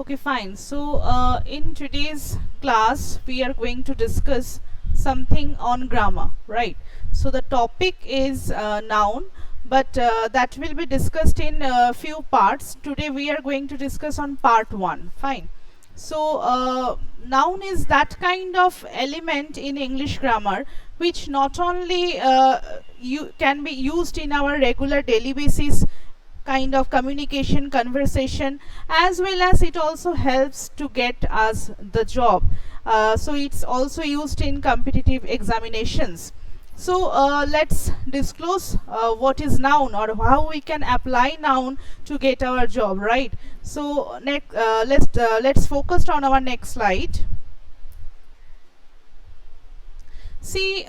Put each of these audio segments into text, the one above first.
Okay, fine. So, in today's class, we are going to discuss something on grammar, right? So, the topic is noun, but that will be discussed in a few parts. Today, we are going to discuss on part 1. Fine. So, noun is that kind of element in English grammar which not only you can be used in our regular daily basis kind of communication conversation, as well as it also helps to get us the job. So it's also used in competitive examinations. So let's disclose what is noun or how we can apply noun to get our job, right? So let's focus on our next slide. See,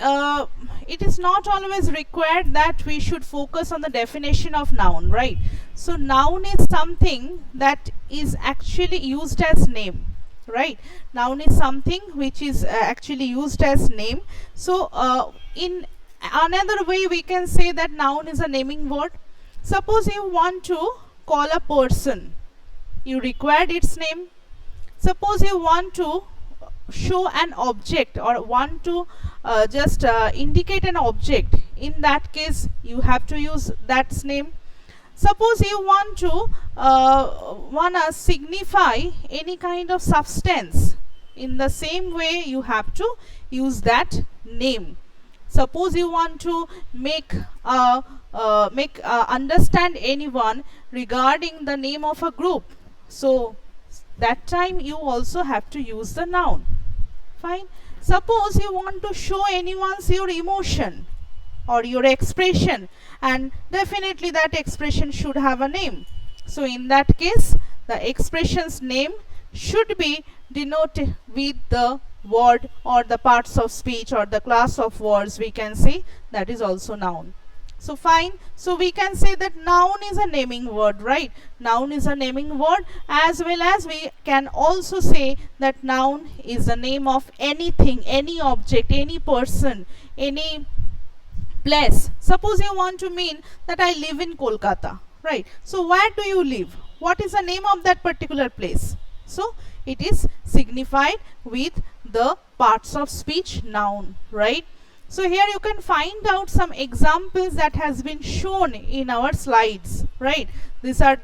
it is not always required that we should focus on the definition of noun, right? So, noun is something that is actually used as name, right? Noun is something which is actually used as name. So, in another way, we can say that noun is a naming word. Suppose you want to call a person, you required its name. Suppose you want to show an object or want to just indicate an object, in that case you have to use that name. Suppose you want to wanna signify any kind of substance, in the same way you have to use that name. Suppose you want to make understand anyone regarding the name of a group, so that time you also have to use the noun. Fine. Suppose you want to show anyone's your emotion or your expression, and definitely that expression should have a name. So in that case, the expression's name should be denoted with the word or the parts of speech or the class of words, we can say that is also noun. So fine. So we can say that noun is a naming word, right? Noun is a naming word, as well as we can also say that noun is the name of anything, any object, any person, any place. Suppose you want to mean that I live in Kolkata, right? So where do you live? What is the name of that particular place? So it is signified with the parts of speech noun, right? So here you can find out some examples that has been shown in our slides, right? These are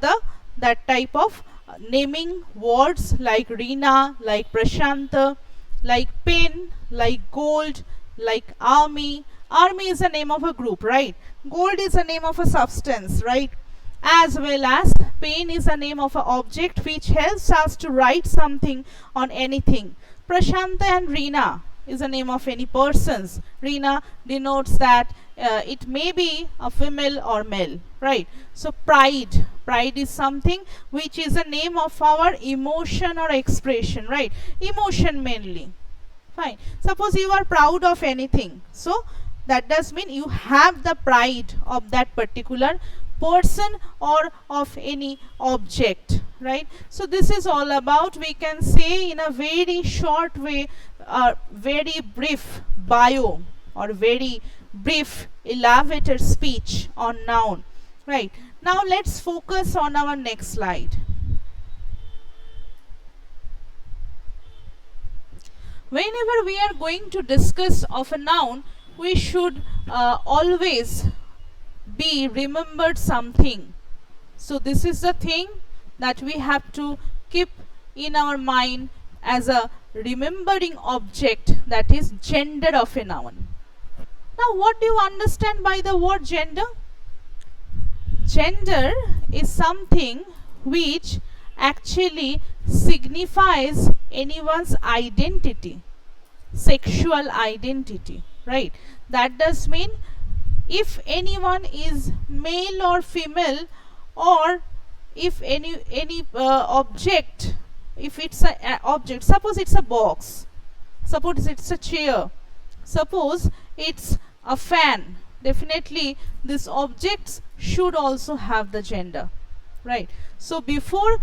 that type of naming words like Reena, like Prashanta, like pen, like gold, like army. Army is the name of a group, right? Gold is the name of a substance, right? As well as pen is the name of an object which helps us to write something on anything. Prashanta and Reena is the name of any persons. Reena denotes that it may be a female or male, right? So pride, pride is something which is a name of our emotion or expression, right? Emotion mainly. Fine. Suppose you are proud of anything, so that does mean you have the pride of that particular person or of any object, right? So this is all about, we can say in a very short way, very brief bio or very brief elevator speech on noun, right? Now let's focus on our next slide. Whenever we are going to discuss of a noun, we should always be remembered something. So this is the thing that we have to keep in our mind as a remembering object, that is gender of a noun. Now what do you understand by the word gender? Gender is something which actually signifies anyone's identity, sexual identity, right? That does mean if anyone is male or female, or if any object, if it's a object, suppose it's a box, suppose it's a chair, suppose it's a fan, definitely these objects should also have the gender, right? So before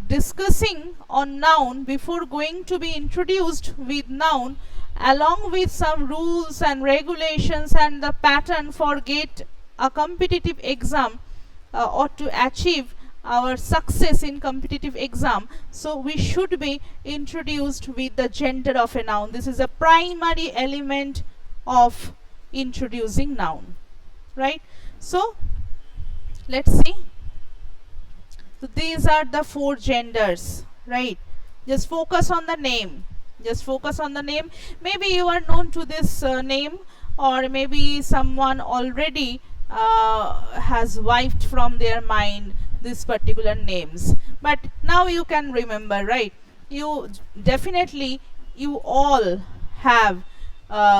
discussing on noun, before going to be introduced with noun, along with some rules and regulations and the pattern for get a competitive exam or to achieve our success in competitive exam, so we should be introduced with the gender of a noun. This is a primary element of introducing noun, right? So let's see. So these are the four genders, right? Just focus on the name. Just focus on the name. Maybe you are known to this name, or maybe someone already has wiped from their mind these particular names. But now you can remember, right? You definitely, you all have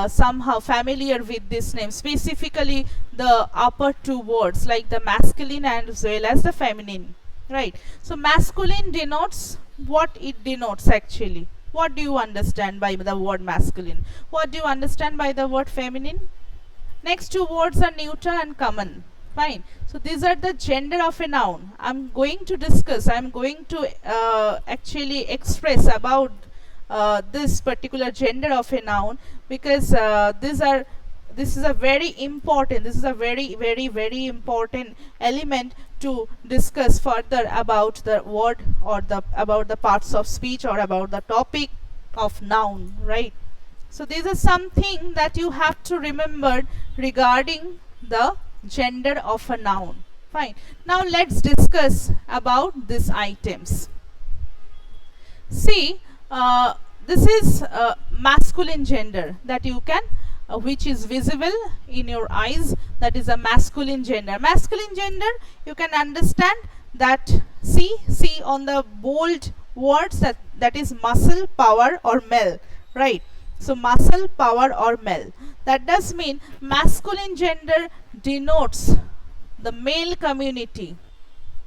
somehow familiar with this name, specifically the upper two words like the masculine and as well as the feminine, right? So masculine denotes what it denotes actually. What do you understand by the word masculine? What do you understand by the word feminine? Next two words are neuter and common. Fine. So these are the gender of a noun. I'm going to discuss, I'm going to actually express about this particular gender of a noun, because this is a very important, this is a very important element to discuss further about the word or the about the parts of speech or about the topic of noun, right? So these are something that you have to remember regarding the gender of a noun. Fine. Now let's discuss about these items. See, this is masculine gender that you can which is visible in your eyes. That is a masculine gender. Masculine gender, you can understand that, see on the bold words, that is muscle, power or male, right? So muscle, power or male. That does mean masculine gender denotes the male community,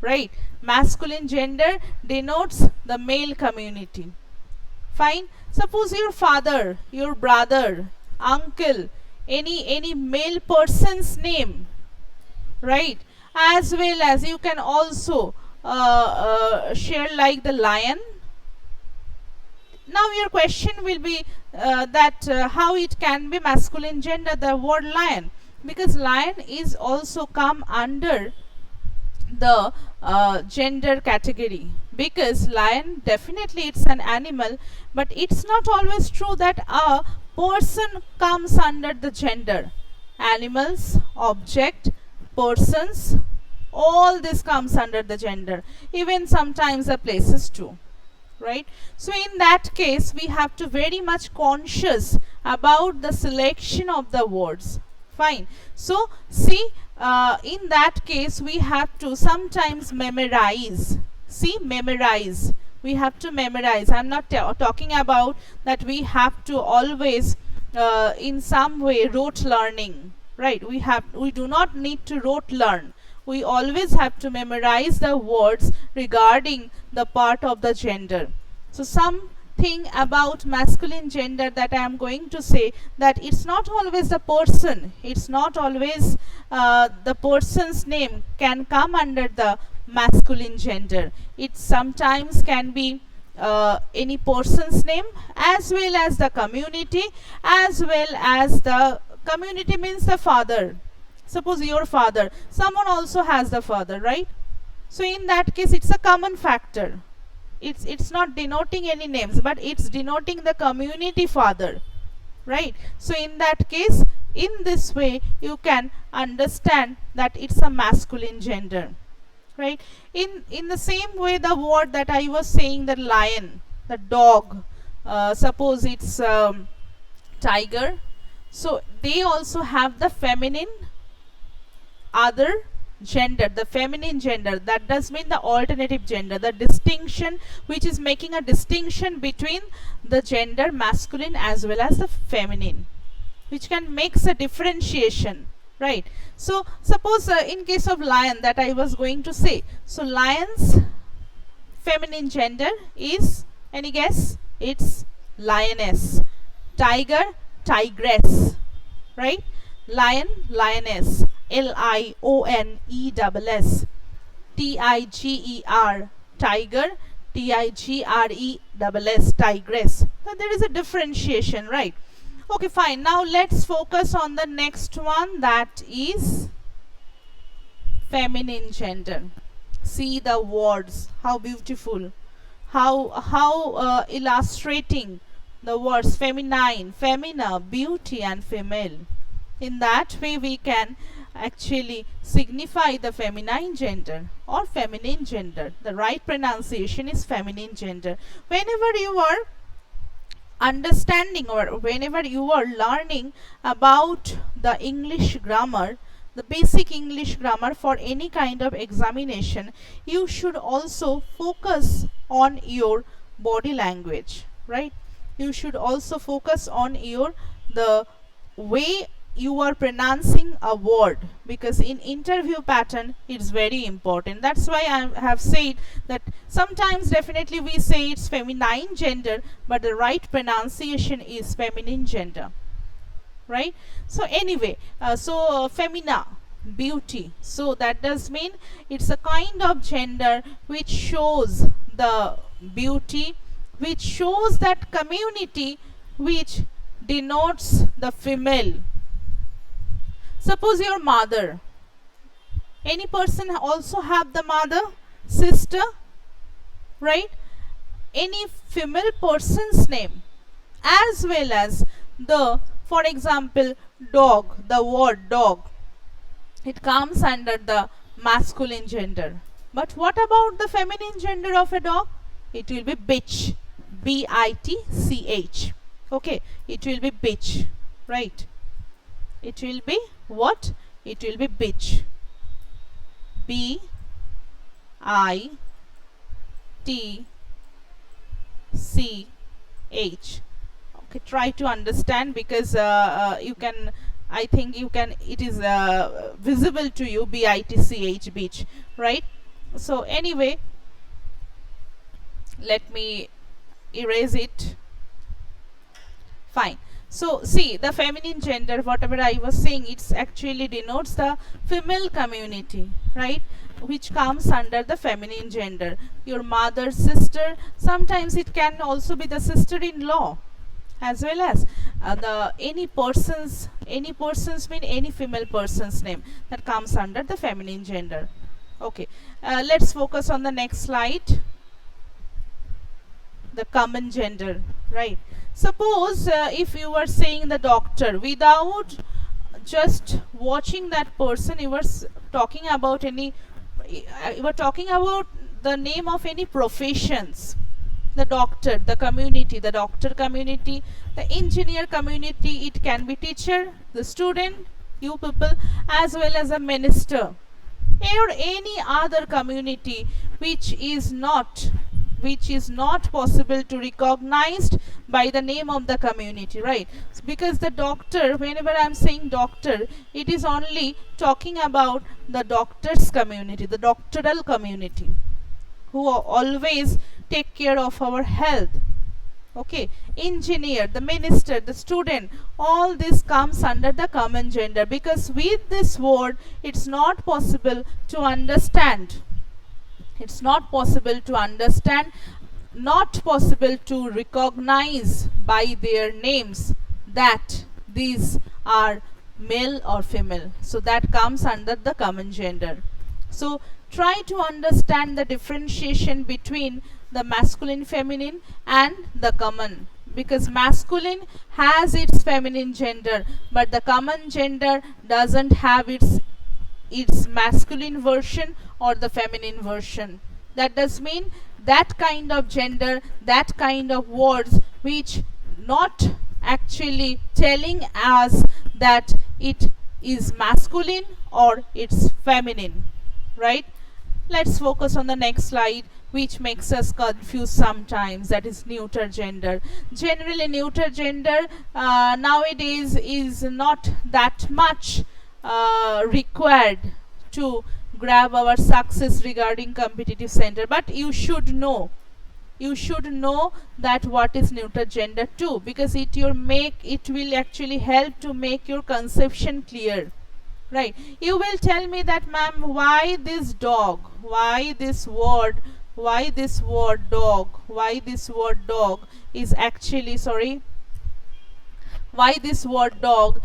right? Masculine gender denotes the male community. Fine. Suppose your father, your brother, uncle, any male person's name, right? As well as you can also share like the lion. Now your question will be that how it can be masculine gender, the word lion, because lion is also come under the gender category, because lion definitely it's an animal, but it's not always true that a person comes under the gender. Animals, object, persons, all this comes under the gender, even sometimes the places too, right? So in that case we have to very much conscious about the selection of the words. Fine. So see, in that case we have to sometimes memorize. See, memorize. We have to memorize. I'm not talking about that we have to always in some way rote learning, right? We do not need to rote learn. We always have to memorize the words regarding the part of the gender. So something about masculine gender that I am going to say, that it's not always the person, it's not always the person's name can come under the masculine gender. It sometimes can be any person's name, as well as the community, as well as the community means the father. Suppose your father, someone also has the father, right? So in that case it's a common factor. It's not denoting any names, but it's denoting the community father, right? So in that case, in this way you can understand that it's a masculine gender, right? In the same way, the word that I was saying, the lion, the dog, suppose it's tiger, so they also have the feminine other gender, the feminine gender. That does mean the alternative gender, the distinction which is making a distinction between the gender masculine as well as the feminine, which can makes a differentiation, right? So suppose in case of lion that I was going to say, so lion's feminine gender is, any guess? It's lioness. Tiger, tigress, right? Lion, lioness. Lioness. Tiger, tiger. Tigres, tigress. So there is a differentiation, right? Okay, fine. Now let's focus on the next one, that is feminine gender. See the words, how beautiful, how illustrating the words feminine, femina, beauty and female. In that way we can actually signify the feminine gender or feminine gender. The right pronunciation is feminine gender. Whenever you are understanding or whenever you are learning about the English grammar, the basic English grammar for any kind of examination, you should also focus on your body language, right? You should also focus on your the way you are pronouncing a word, because in interview pattern it's very important. That's why I have said that sometimes definitely we say it's feminine gender, but the right pronunciation is feminine gender, right? So anyway, femina, beauty, so that does mean it's a kind of gender which shows the beauty, which shows that community, which denotes the female. Suppose your mother, any person also have the mother, sister, right? Any female person's name, as well as the, for example, dog, the word dog, it comes under the masculine gender. But what about the feminine gender of a dog? It will be bitch, bitch. Okay, it will be bitch, right? It will be what? It will be bitch. B I T C H. Okay, try to understand, because you can, I think you can, it is visible to you, bitch, beach, right? So anyway, let me erase it. Fine. So see, the feminine gender, whatever I was saying, it's actually denotes the female community, right? Which comes under the feminine gender. Your mother, sister, sometimes it can also be the sister-in-law, as well as the any persons mean any female person's name, that comes under the feminine gender. Okay, let's focus on the next slide. The common gender, right? Suppose if you were saying the doctor, without just watching that person, you were talking about any, you were talking about the name of any professions. The doctor, the community, the doctor community, the engineer community, it can be teacher, the student, you people, as well as a minister, or any other community which is not possible to recognized by the name of the community, right? Because the doctor, whenever I am saying doctor, it is only talking about the doctors community, the doctoral community, who always take care of our health. Okay, engineer, the minister, the student, all this comes under the common gender, because with this word it's not possible to understand, not possible to recognize by their names that these are male or female. So that comes under the common gender. So try to understand the differentiation between the masculine, feminine and the common, because masculine has its feminine gender, but the common gender doesn't have its masculine version or the feminine version. That does mean that kind of gender, that kind of words which not actually telling us that it is masculine or it's feminine, right? Let's focus on the next slide, which makes us confused sometimes, that is neuter gender. Generally neuter gender nowadays is not that much required to grab our success regarding competitive center, but you should know that what is neuter gender too, because it will actually help to make your conception clear, right? You will tell me that, ma'am, why this dog, why this word dog, why this word dog is actually, sorry, why this word dog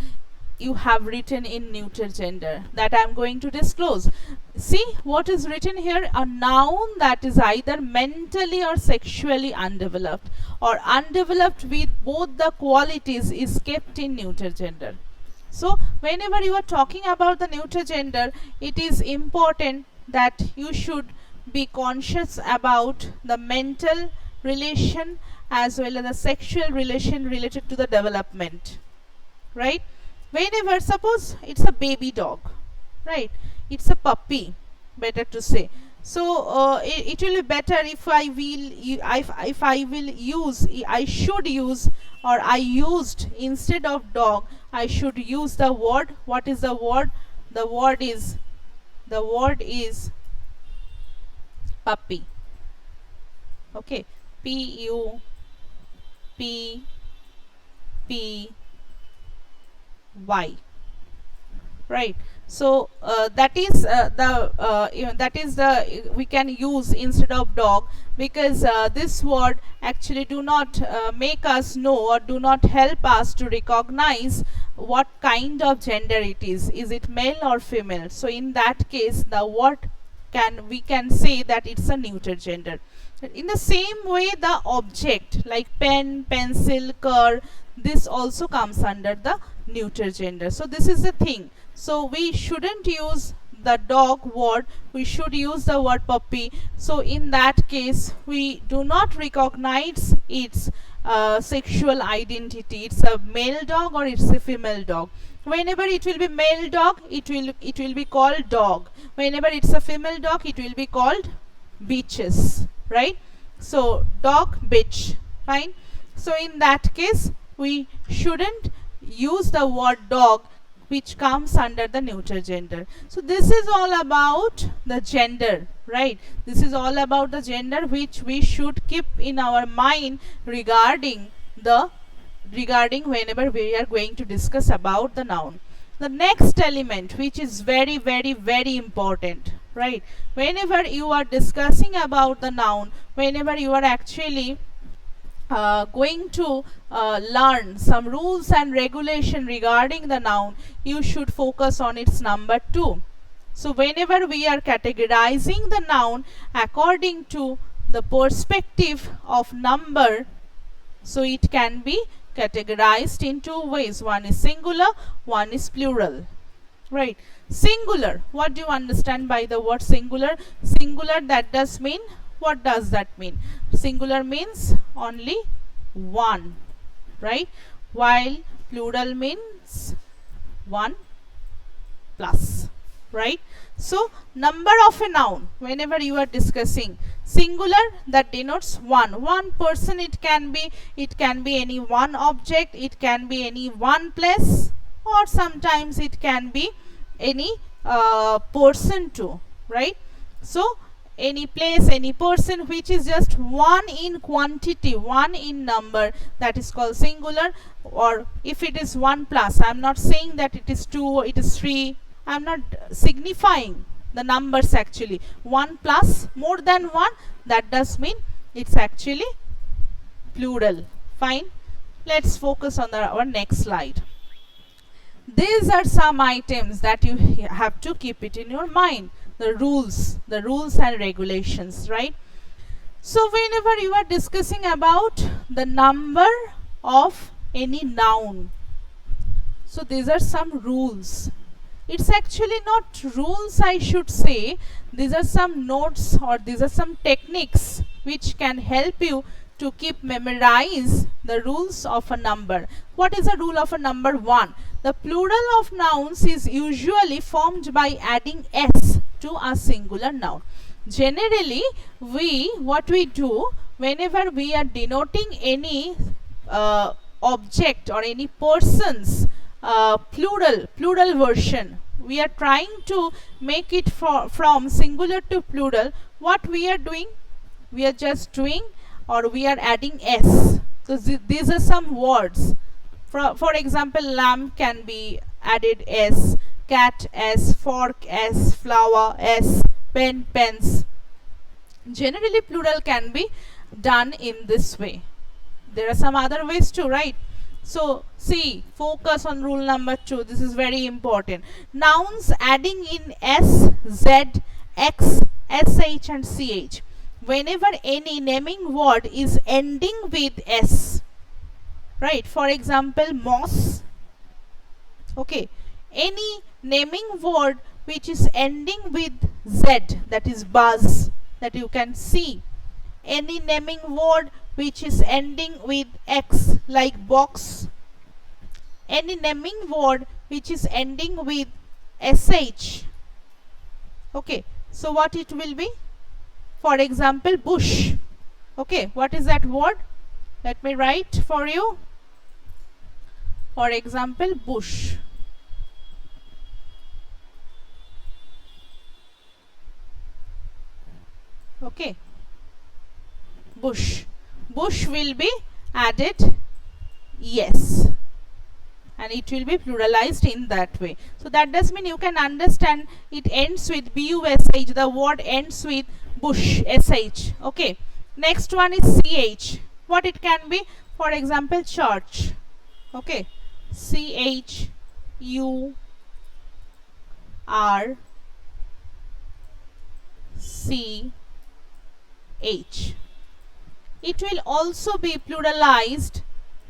you have written in neuter gender that I am going to disclose. See what is written here: a noun that is either mentally or sexually undeveloped or undeveloped with both the qualities is kept in neuter gender. So whenever you are talking about the neuter gender, it is important that you should be conscious about the mental relation as well as the sexual relation related to the development, right? Whenever, suppose it's a baby dog, right, it's a puppy, better to say. So it will be better if I will if I will use, I should use, or I used, instead of dog I should use the word. What is the word? The word is puppy. Okay, Puppy, right? So that is that is the we can use instead of dog, because this word actually do not make us know or do not help us to recognize what kind of gender it is it male or female. So in that case the word we can say that it's a neuter gender. In the same way, the object like pen, pencil, car, this also comes under the neuter gender. So this is the thing. So we shouldn't use the dog word, we should use the word puppy. So in that case we do not recognize its sexual identity. It's a male dog or it's a female dog. Whenever it will be male dog, it will be called dog. Whenever it's a female dog, it will be called bitches, right? So dog, bitch, fine. So in that case we shouldn't use the word dog, which comes under the neuter gender. So this is all about the gender, right? This is all about the gender which we should keep in our mind regarding whenever we are going to discuss about the noun. The next element, which is very very important, right? Whenever you are discussing about the noun, whenever you are actually going to learn some rules and regulation regarding the noun, you should focus on its number 2. So whenever we are categorizing the noun according to the perspective of number, so it can be categorized in 2 ways. One is singular, one is plural, right? Singular, what do you understand by the word singular? Singular, that does mean, what does that mean? Singular means only one, right? While plural means 1 plus, right? So number of a noun, whenever you are discussing singular, that denotes one person. It can be any one object, it can be any one place, or sometimes it can be any person too, right? So any place, any person which is just one in quantity, one in number, that is called singular. Or if it is 1 plus, I am not saying that it is 2, it is 3, I am not signifying the numbers actually. 1 plus, more than 1, that does mean it's actually plural. Fine. Let's focus on our next slide. These are some items that you have to keep it in your mind. The rules and regulations, right? So whenever you are discussing about the number of any noun, so these are some rules. It's actually not rules, I should say. These are some notes, or these are some techniques which can help you to keep memorize the rules of a number. What is the rule of a number? 1. The plural of nouns is usually formed by adding s to a singular noun. Generally, what we do whenever we are denoting any object or any person's plural version, we are trying to make it from singular to plural. What we are doing? We are just doing, or we are adding s. So these are some words. For example, lamb can be added s, cat s, fork s, flower s, pen, pens. Generally plural can be done in this way. There are some other ways too, right? So see, focus on rule number 2. This is very important. Nouns adding in s, z, x, sh and ch. Whenever any naming word is ending with s, right? For example, moss. Okay, any naming word which is ending with z, that is buzz, that you can see. Any naming word which is ending with x, like box. Any naming word which is ending with sh. Okay, so what it will be? For example, bush. Okay, what is that word? Let me write for you. For example, bush. Okay, bush. Bush will be added yes, and it will be pluralized in that way. So that does mean you can understand it ends with bush. The word ends with bush, sh. Okay, next one is ch. What it can be? For example, church. Okay, ch u r c h. It will also be pluralized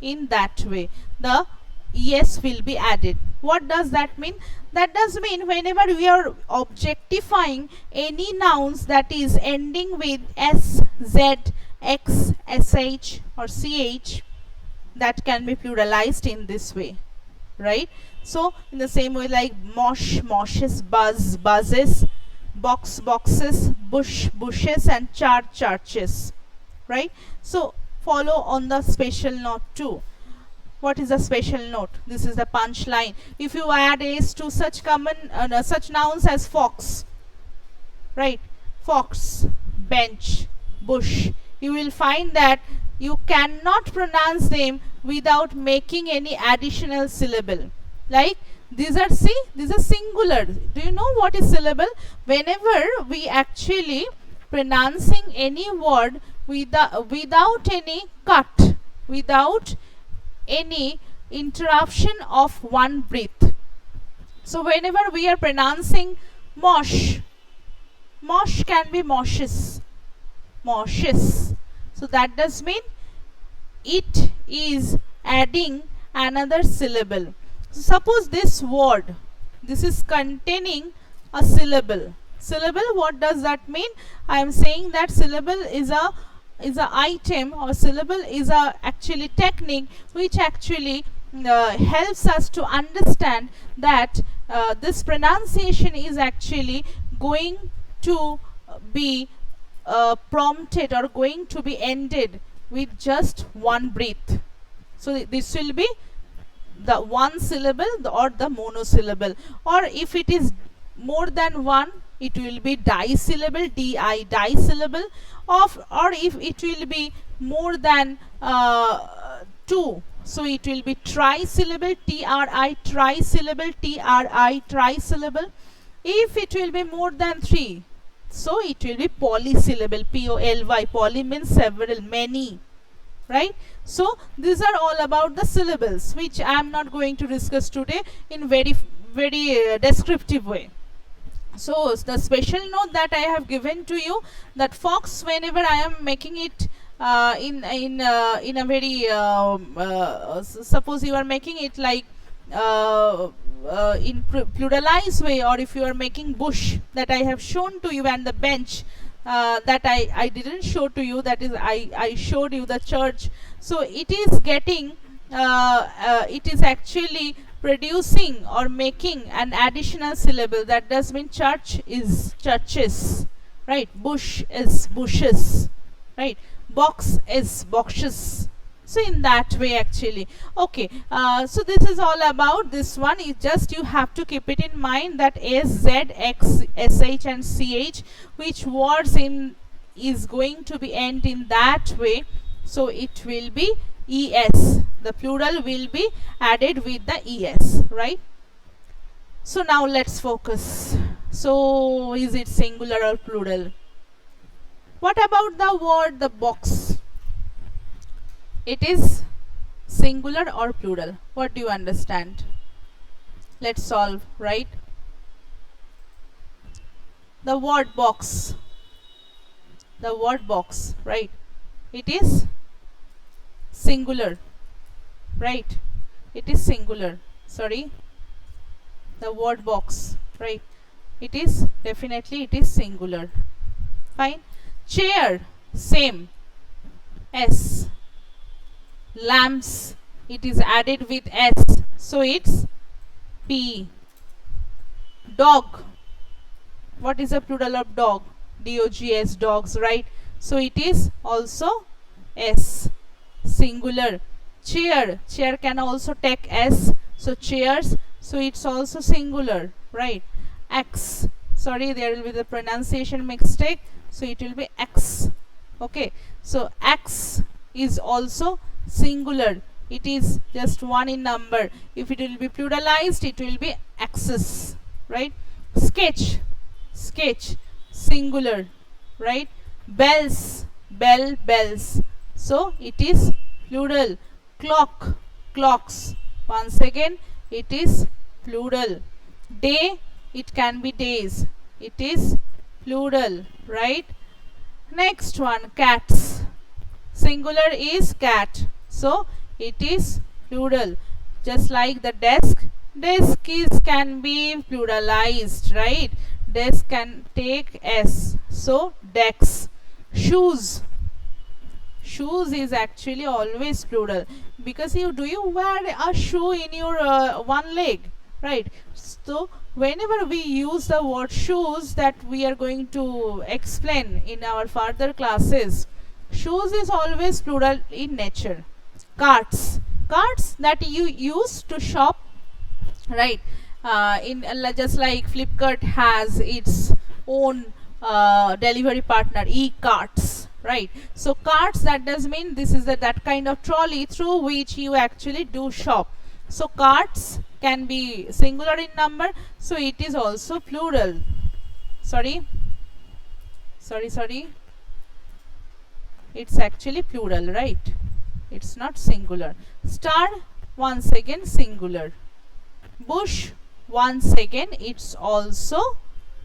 in that way. The yes will be added. What does that mean? That does mean whenever we are objectifying any nouns that is ending with s, z, x, sh or ch, that can be pluralized in this way, right? So in the same way, like mosh, moshes, buzz, buzzes, box, boxes, bush, bushes and churches, right? So follow on the special note too. What is the special note? This is the punchline. If you add s to such common such nouns as fox, right? Fox, bench, bush, you will find that you cannot pronounce them without making any additional syllable. Like these are, see, these are singular. Do you know what is syllable? Whenever we actually pronouncing any word without any cut, without any interruption of one breath. So whenever we are pronouncing mosh, mosh can be moshes, moshes. So that does mean it is adding another syllable. So suppose this word, this is containing a syllable. Syllable, what does that mean? I am saying that syllable is a item, or syllable is a actually technique which actually helps us to understand that this pronunciation is actually going to be prompted or going to be ended with just one breath. So this will be the one syllable or the monosyllable, or if it is more than one, it will be disyllable, di, disyllable, or if it will be more than two, so it will be trisyllable, tri, trisyllable, tri, trisyllable. If it will be more than three, so it will be polysyllable, poly. Poly means several, many, right? So these are all about the syllables, which I am not going to discuss today in very descriptive way. So the special note that I have given to you, that fox, whenever I am making it in a very suppose you are making it like in pluralized way, or if you are making bush that I have shown to you, and the bench that I didn't show to you, that is I showed you the church. So it is getting it is actually producing or making an additional syllable. That does mean church is churches, right? Bush is bushes, right? Box is boxes. So in that way actually. Okay, so this is all about this one. Is just you have to keep it in mind that s, z, x, sh and ch, which words in is going to be end in that way. So it will be es. The plural will be added with the es, right? So now let's focus. So is it singular or plural? What about the word the box? It is singular or plural? What do you understand? Let's solve, right? The word box. The word box, right? It is singular, right? It is singular. Sorry. The word box, right? It is definitely it is singular. Fine. Chair, same. S. Lamps, it is added with S, so it's P. Dog, what is the plural of dog? DOGS, dogs, right? So it is also S, singular. Chair, chair can also take S, so chairs, so it's also singular, right? X, sorry, there will be the pronunciation mistake, so it will be X. Okay, so X is also singular. It is just one in number. If it will be pluralized, it will be axes, right? Sketch, sketch, singular, right? Bells, bell, bells, so it is plural. Clock, clocks, once again it is plural. Day, it can be days, it is plural, right? Next one, cats, singular is cat, so it is plural. Just like the desk, desk is can be pluralized, right? Desk can take S, so decks. Shoes, shoes is actually always plural, because you wear a shoe in your one leg, right? So whenever we use the word shoes, that we are going to explain in our further classes, shoes is always plural in nature. Carts, carts that you use to shop, right? In just like Flipkart has its own delivery partner, e-carts, right? So carts, that does mean this is that kind of trolley through which you actually do shop. So carts can be singular in number, so it is also plural. Sorry, it's actually plural, right? It's not singular. Star, once again singular. Bush, once again it's also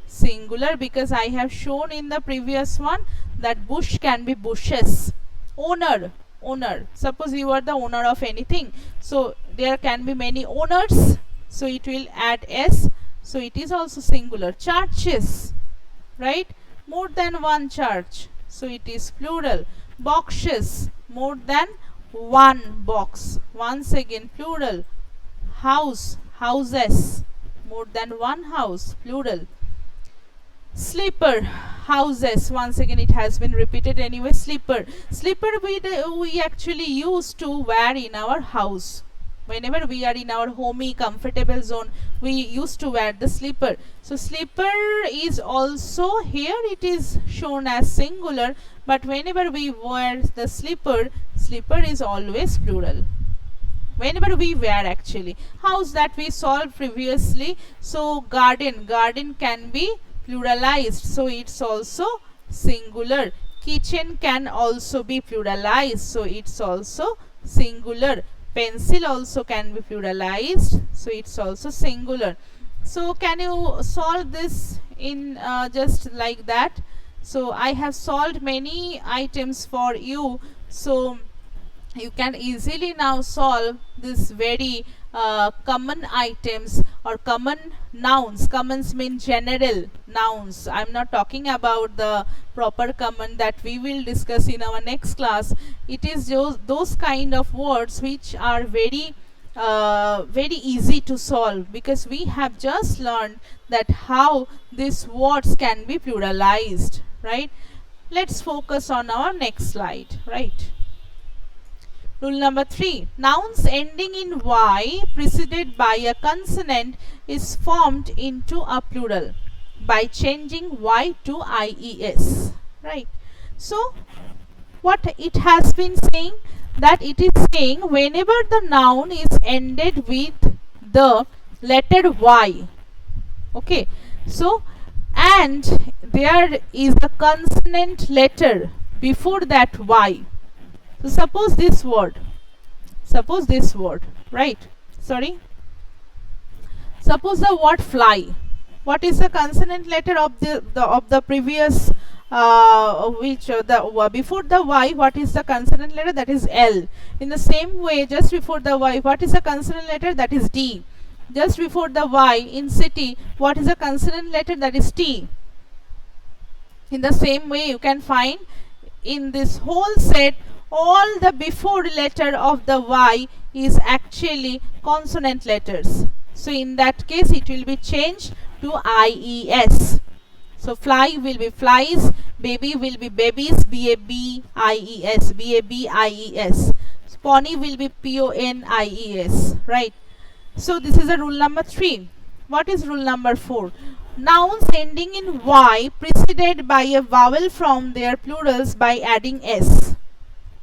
singular, because I have shown in the previous one that bush can be bushes. Owner, owner, suppose you are the owner of anything, so there can be many owners, so it will add S, so it is also singular. Churches, right? More than one church, so it is plural. Boxes, more than one box, once again plural. House, houses, more than one house, plural. Slipper, houses, once again it has been repeated anyway. Slipper, slipper we actually use to wear in our house. Whenever we are in our homey comfortable zone, we used to wear the slipper. So slipper is also, here it is shown as singular, but whenever we wear the slipper, slipper is always plural. Whenever we wear actually. House, that we solved previously. So garden, garden can be pluralized, so it's also singular. Kitchen can also be pluralized, so it's also singular. Pencil also can be pluralized, so it's also singular. So can you solve this in just like that? So I have solved many items for you, so you can easily now solve this very common items or common nouns. Commons mean general nouns. I'm not talking about the proper common that we will discuss in our next class. It is those kind of words which are very easy to solve, because we have just learned that how these words can be pluralized, right? Let's focus on our next slide, right? Rule number 3. Nouns ending in Y preceded by a consonant is formed into a plural by changing Y to IES. Right. So, what it has been saying, that it is saying whenever the noun is ended with the letter Y. Okay. So, and there is a consonant letter before that Y. So suppose this word, Suppose this word, right? Sorry. Suppose the word fly. What is the consonant letter of the previous which the before the y? What is the consonant letter? That is L. In the same way, just before the y, what is the consonant letter? That is D. Just before the y in city, what is the consonant letter? That is T. In the same way, you can find in this whole set all the before letter of the y is actually consonant letters. So in that case it will be changed to IES. So fly will be flies, baby will be babies, BABIES, BABIES. Pony will be PONIES, right? So this is a rule number 3. What is rule number 4? Nouns ending in Y preceded by a vowel from their plurals by adding S.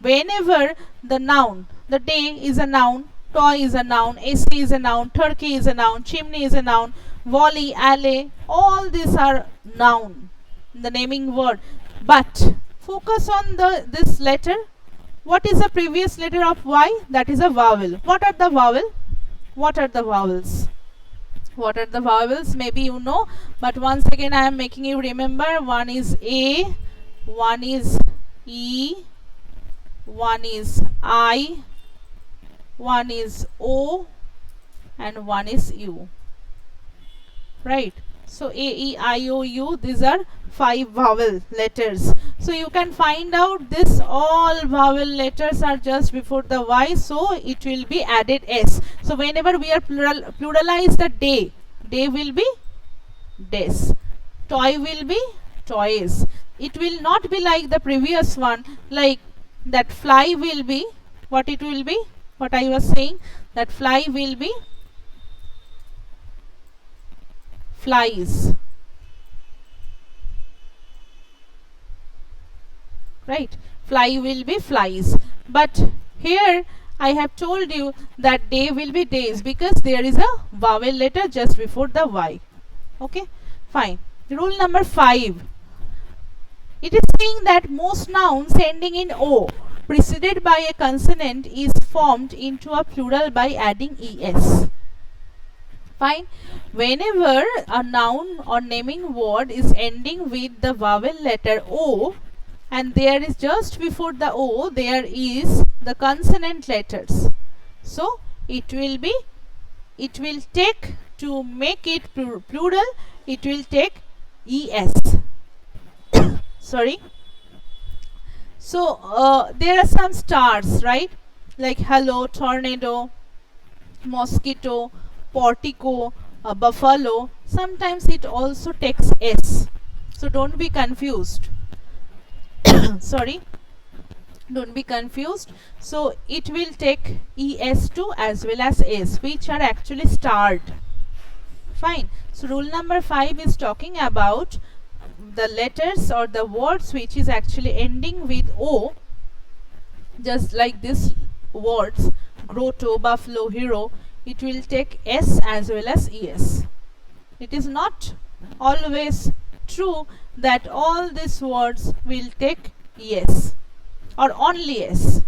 Whenever the noun, the day is a noun, toy is a noun, AC is a noun, turkey is a noun, chimney is a noun, volley, alley, all these are noun, the naming word. But focus on this letter. What is the previous letter of Y? That is a vowel. What are the vowel? What are the vowels? What are the vowels? Maybe you know, but once again I am making you remember. One is A, one is E, one is I, one is O, and one is U. Right? So A, E, I, O, U, these are 5 vowel letters. So you can find out this all vowel letters are just before the Y, so it will be added S. So whenever we are pluralize the day, day will be des. Toy will be toys. It will not be like the previous one, like that fly will be, what it will be? What I was saying, that fly will be flies. Right? Fly will be flies. But here I have told you that day will be days because there is a vowel letter just before the Y. Okay? Fine. Rule number 5. It is saying that most nouns ending in O preceded by a consonant is formed into a plural by adding es. Fine. Whenever a noun or naming word is ending with the vowel letter O, and there is just before the O there is the consonant letters, so it will take, to make it plural, it will take es. Sorry. So there are some stars, right? Like hello, tornado, mosquito, portico, buffalo. Sometimes it also takes s, so don't be confused. Sorry, don't be confused. So it will take es2 as well as s, which are actually starred. Fine. So rule number 5 is talking about the letters or the words which is actually ending with O, just like this words grotto, buffalo, hero, it will take s as well as es. It is not always true that all these words will take es or only s.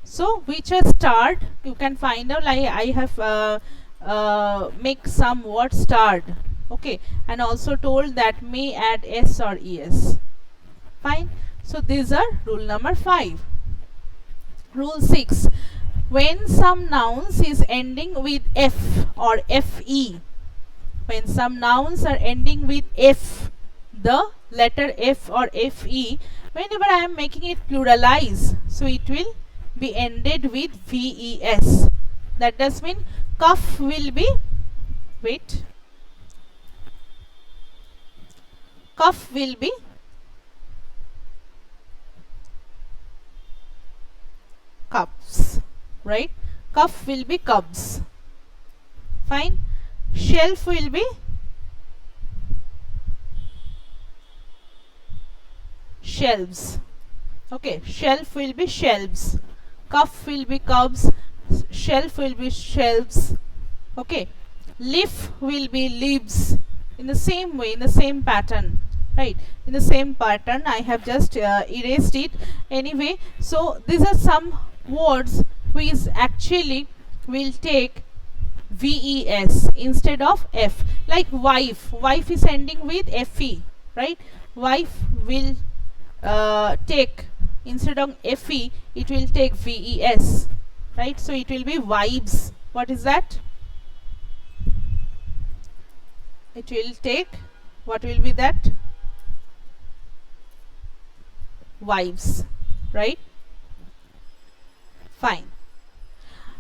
So which are starred, you can find out. Like I have make some words starred, okay, and also told that may add s or es. Fine. So these are rule number 5. Rule 6. When some nouns is ending with f or fe, when some nouns are ending with f, the letter f or fe, whenever I am making it pluralize, so it will be ended with ves. That does mean cuff will be, wait, cuff will be cups, right? Cuff will be cubs. Fine. Shelf will be shelves. Okay, shelf will be shelves. Cuff will be cubs. Shelf will be shelves. Okay. Leaf will be leaves. In the same way, in the same pattern. Right, in the same pattern. I have just erased it anyway. So these are some words which actually will take VES instead of F. Like wife. Wife is ending with FE, right? Wife will take, instead of FE, it will take VES, right? So it will be wives. What is that? It will take, what will be that? Wives, right? Fine.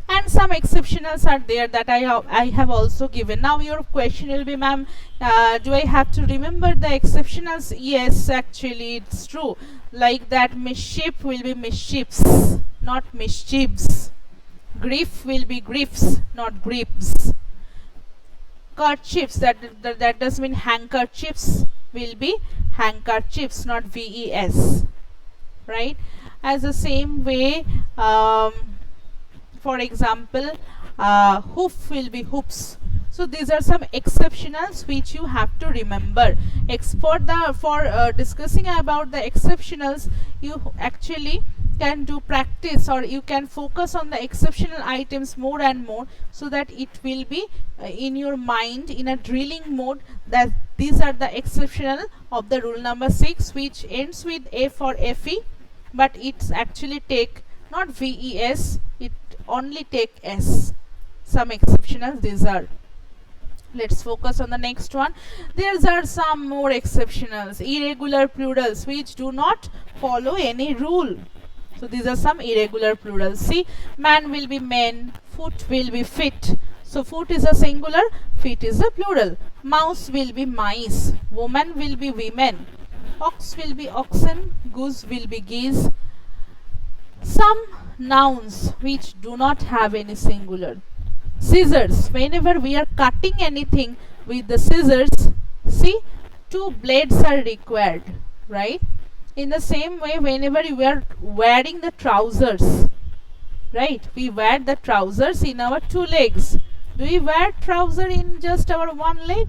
And some exceptionals are there that I have also given. Now your question will be, ma'am, do I have to remember the exceptionals? Yes, actually it's true. Like that, mischief will be mischiefs, not mischiefs. Grief will be griefs, not griefs. Kerchiefs, that does mean handkerchiefs, will be handkerchiefs, not VES, right? As the same way, for example, hoof will be hoops. So these are some exceptionals which you have to remember. For discussing about the exceptionals, you actually can do practice, or you can focus on the exceptional items more and more, so that it will be in your mind in a drilling mode, that these are the exceptional of the rule number 6, which ends with F or FE, but it's actually take not VES, it only take S. Some exceptionals these are. Let's focus on the next one. There are some more exceptionals. Irregular plurals which do not follow any rule. So these are some irregular plurals. See, man will be men, foot will be fit. So foot is a singular, feet is a plural. Mouse will be mice, woman will be women, ox will be oxen, goose will be geese. Some nouns which do not have any singular. Scissors, whenever we are cutting anything with the scissors, see, 2 blades are required, right? In the same way, whenever you are wearing the trousers, right, we wear the trousers in our 2 legs. Do we wear trouser in just our 1 leg?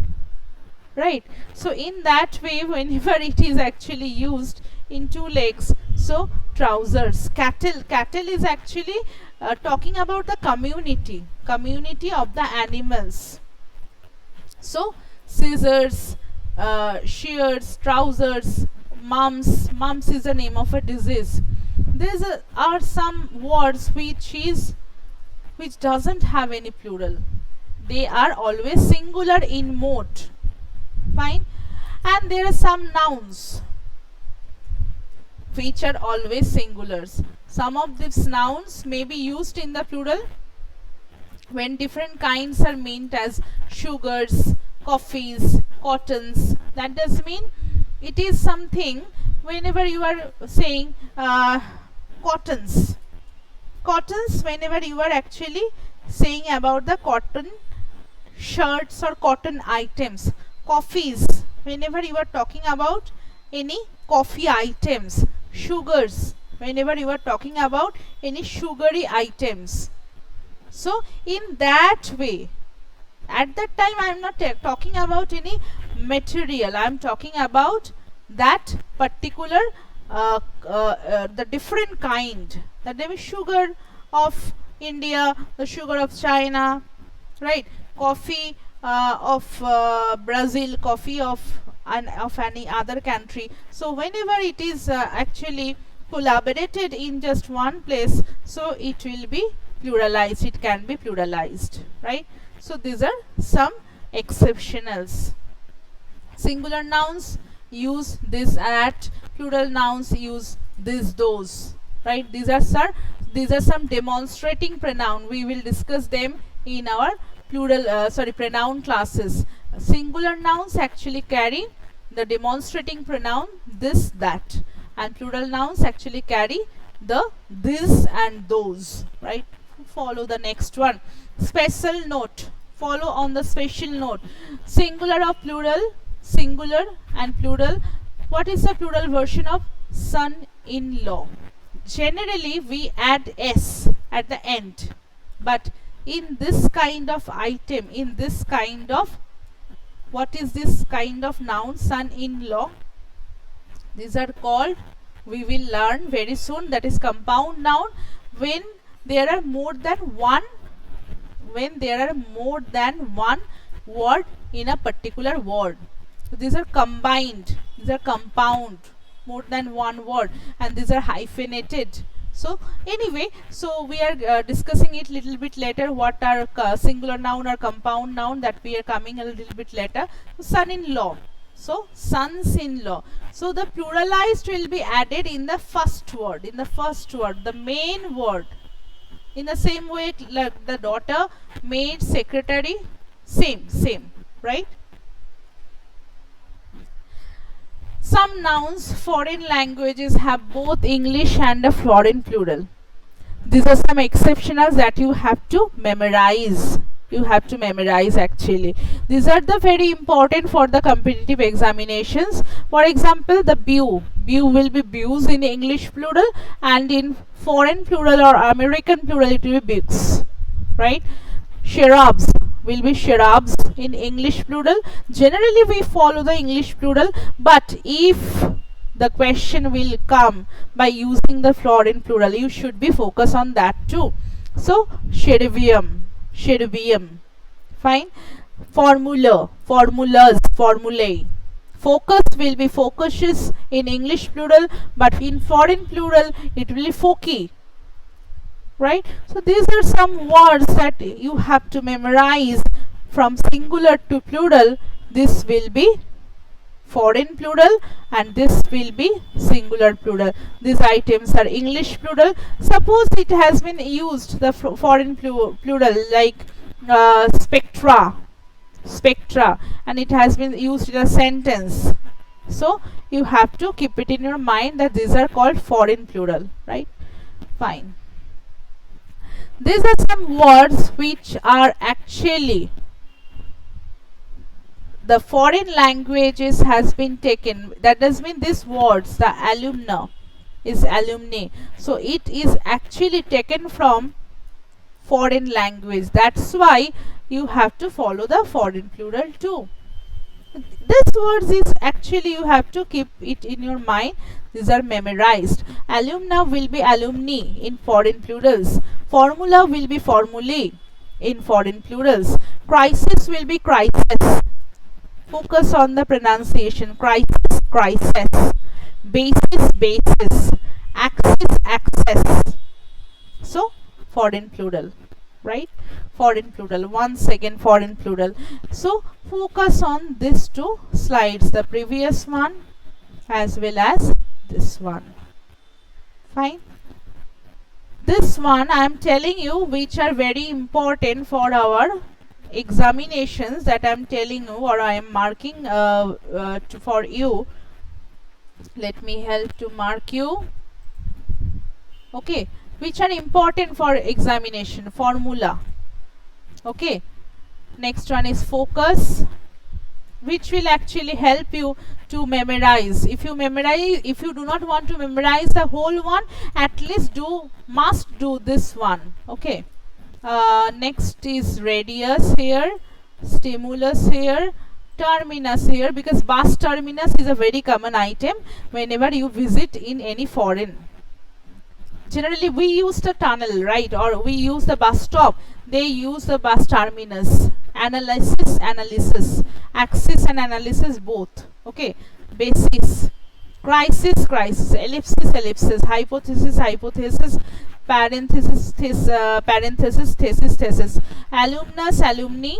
Right. So in that way, whenever it is actually used in 2 legs, so trousers. Cattle is actually talking about the community of the animals. So scissors, shears, trousers, mumps is the name of a disease. There are some words which doesn't have any plural. They are always singular in mode. Fine. And there are some nouns which are always singulars. Some of these nouns may be used in the plural when different kinds are meant, as sugars, coffees, cottons. That does mean it is something. Whenever you are saying cottons, whenever you are actually saying about the cotton shirts or cotton items. Coffees, whenever you are talking about any coffee items. Sugars, whenever you are talking about any sugary items. So in that way, at that time I am not talking about any material, I am talking about that particular the different kind. That there is sugar of India, the sugar of China, right? Coffee of Brazil, coffee of any other country. So whenever it is actually collaborated in just one place, so it will be pluralized, it can be pluralized, right? So these are some exceptionals. Singular nouns use this at, plural nouns use this, those, right? These are some demonstrating pronoun. We will discuss them in our pronoun classes. Singular nouns actually carry the demonstrating pronoun this, that, and plural nouns actually carry the this and those, right? Follow the next one. Special note. Follow on the special note. Singular or plural, singular and plural. What is the plural version of son-in-law? Generally we add s at the end, but in this kind of item, in this kind of, what is this kind of noun, son-in-law? These are called, we will learn very soon, that is compound noun. When there are more than one, when there are more than one word in a particular word. So these are combined, these are compound, more than one word, and these are hyphenated. So anyway, so we are discussing it little bit later, what are singular noun or compound noun, that we are coming a little bit later. Son-in-law, so sons-in-law. So the pluralized will be added in the first word, the main word. In the same way, like the daughter, maid, secretary, same, right? Some nouns, foreign languages have both English and a foreign plural. These are some exceptionals that you have to memorize. You have to memorize actually. These are the very important for the competitive examinations. For example, the beau. Beau will be beaux in English plural, and in foreign plural or American plural it will be beaux. Right? Sharabs will be sharabs in English plural. Generally we follow the English plural, but if the question will come by using the foreign plural, you should be focused on that too. So cherubim, fine. Formula, formulas, formulae. Focus will be focuses in English plural, but in foreign plural it will be foci, right? So these are some words that you have to memorize from singular to plural. This will be foreign plural and this will be singular plural. These items are English plural. Suppose it has been used the foreign plural like spectra, and it has been used in a sentence. So you have to keep it in your mind that these are called foreign plural, right? Fine. These are some words which are actually the foreign languages has been taken. That does mean these words, the alumna is alumni. So it is actually taken from foreign language. That's why you have to follow the foreign plural too. This words is actually you have to keep it in your mind. These are memorized. Alumna will be alumni in foreign plurals. Formula will be formulae in foreign plurals. Crisis will be crisis. Focus on the pronunciation. Crisis, crisis. Basis, basis. Axis, axis. So foreign plural, right? Foreign plural. Once again foreign plural. So focus on these two slides, the previous one as well as this one. Fine. This one I am telling you which are very important for our examinations, that I am telling you or I am marking for you. Let me help to mark you. Okay, which are important for examination. Formula. Okay, next one is focus, which will actually help you to memorize. If you do not want to memorize the whole one, at least must do this one. Okay. Next is radius here, stimulus here, terminus here, because bus terminus is a very common item whenever you visit in any foreign. Generally we use the tunnel, right, or we use the bus stop. They use the bus terminus. Analysis, axis and analysis both. Okay. Basis, crisis, ellipsis, hypothesis, parenthesis, thesis. Alumnus, alumni.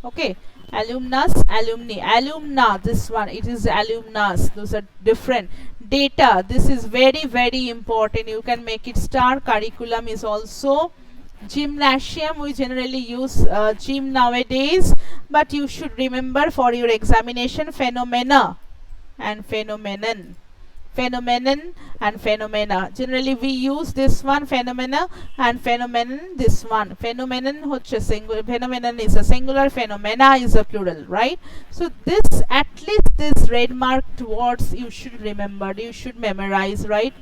Okay. Alumna, this one, it is alumnus. Those are different. Data, this is very important. You can make it star. Curriculum is also. Gymnasium, we generally use gym nowadays, but you should remember for your examination phenomena and phenomenon. Generally we use this one, phenomena, and phenomenon, this one. Phenomenon is a singular, phenomena is a plural, right? So this, at least this red marked words you should remember, you should memorize, right?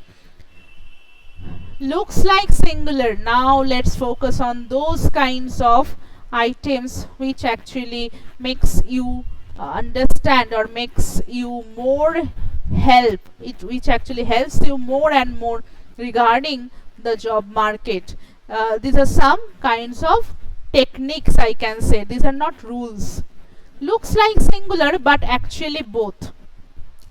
Looks like singular. Now let's focus on those kinds of items which actually makes you understand or makes you more help, which actually helps you more and more regarding the job market. These are some kinds of techniques, I can say. These are not rules. Looks like singular but actually both.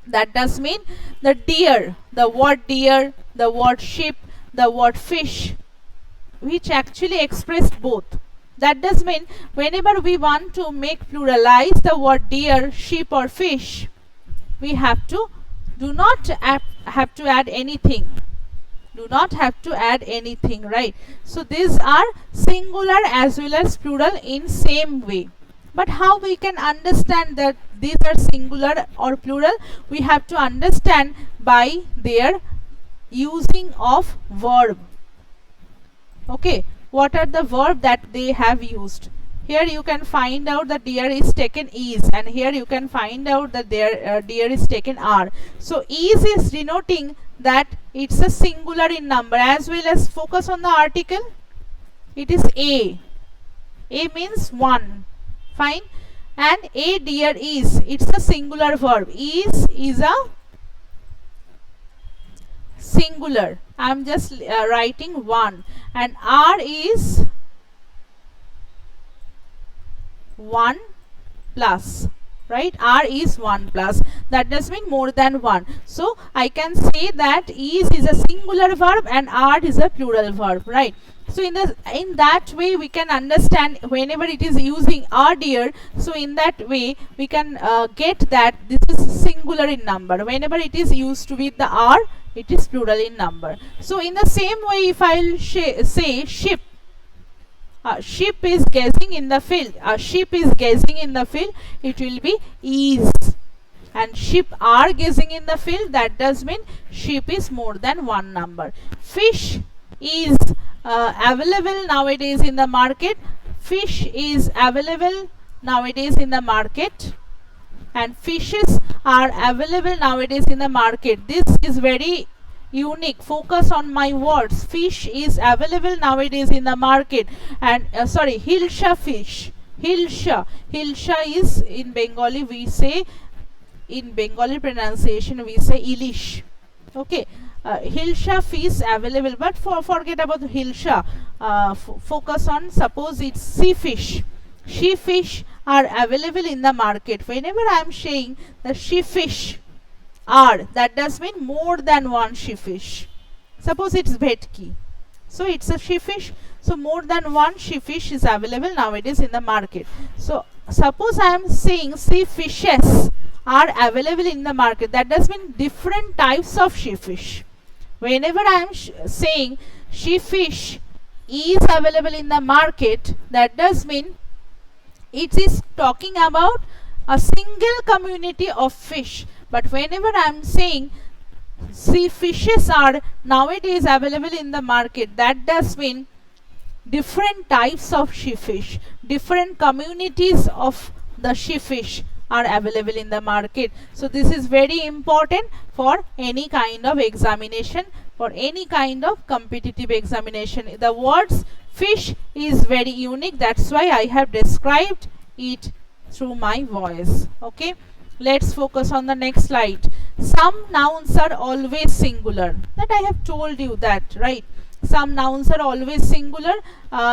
That does mean the deer, the word deer, the word sheep, the word fish, which actually expressed both. That does mean whenever we want to make pluralize the word deer, sheep or fish, we have to have to add anything. Do not have to add anything, right? So these are singular as well as plural in same way. But how we can understand that these are singular or plural? We have to understand by their using of verb. Okay, what are the verb that they have used? Here you can find out that deer is taken is, and here you can find out that their deer is taken are. So is denoting that it's a singular in number, as well as focus on the article. It is a. A means one. Fine. And a deer is, it's a singular verb. Is a singular. I am just writing one. And are is 1 plus, right? R is 1 plus. That does mean more than one. So I can say that is a singular verb and are is a plural verb, right? So in that way we can understand whenever it is using are dear. So in that way we can get that this is singular in number. Whenever it is used with the are, it is plural in number. So in the same way, if I'll say ship, sheep is gazing in the field. Sheep is gazing in the field. It will be is. And sheep are gazing in the field. That does mean sheep is more than one number. Fish is available nowadays in the market. Fish is available nowadays in the market. And fishes are available nowadays in the market. This is very unique. Focus on my words. Fish is available nowadays in the market. And sorry, hilsha fish. Hilsha is in Bengali, we say, in Bengali pronunciation we say ilish. Okay, hilsha fish available, but forget about the hilsha. Focus on, suppose it's sea fish. She fish are available in the market. Whenever I am saying the she fish are, that does mean more than one she fish. Suppose it's vetki, so it's a she fish. So more than one she fish is available nowadays in the market. So suppose I am saying sea fishes are available in the market, that does mean different types of she fish. Whenever I am saying she fish is available in the market, that does mean it is talking about a single community of fish. But whenever I am saying sea fishes are nowadays available in the market, that does mean different types of she fish, different communities of the she fish are available in the market. So this is very important for any kind of examination, for any kind of competitive examination. The words fish is very unique. That's why I have described it through my voice. Okay, let's focus on the next slide. Some nouns are always singular. That I have told you that, right? Some nouns are always singular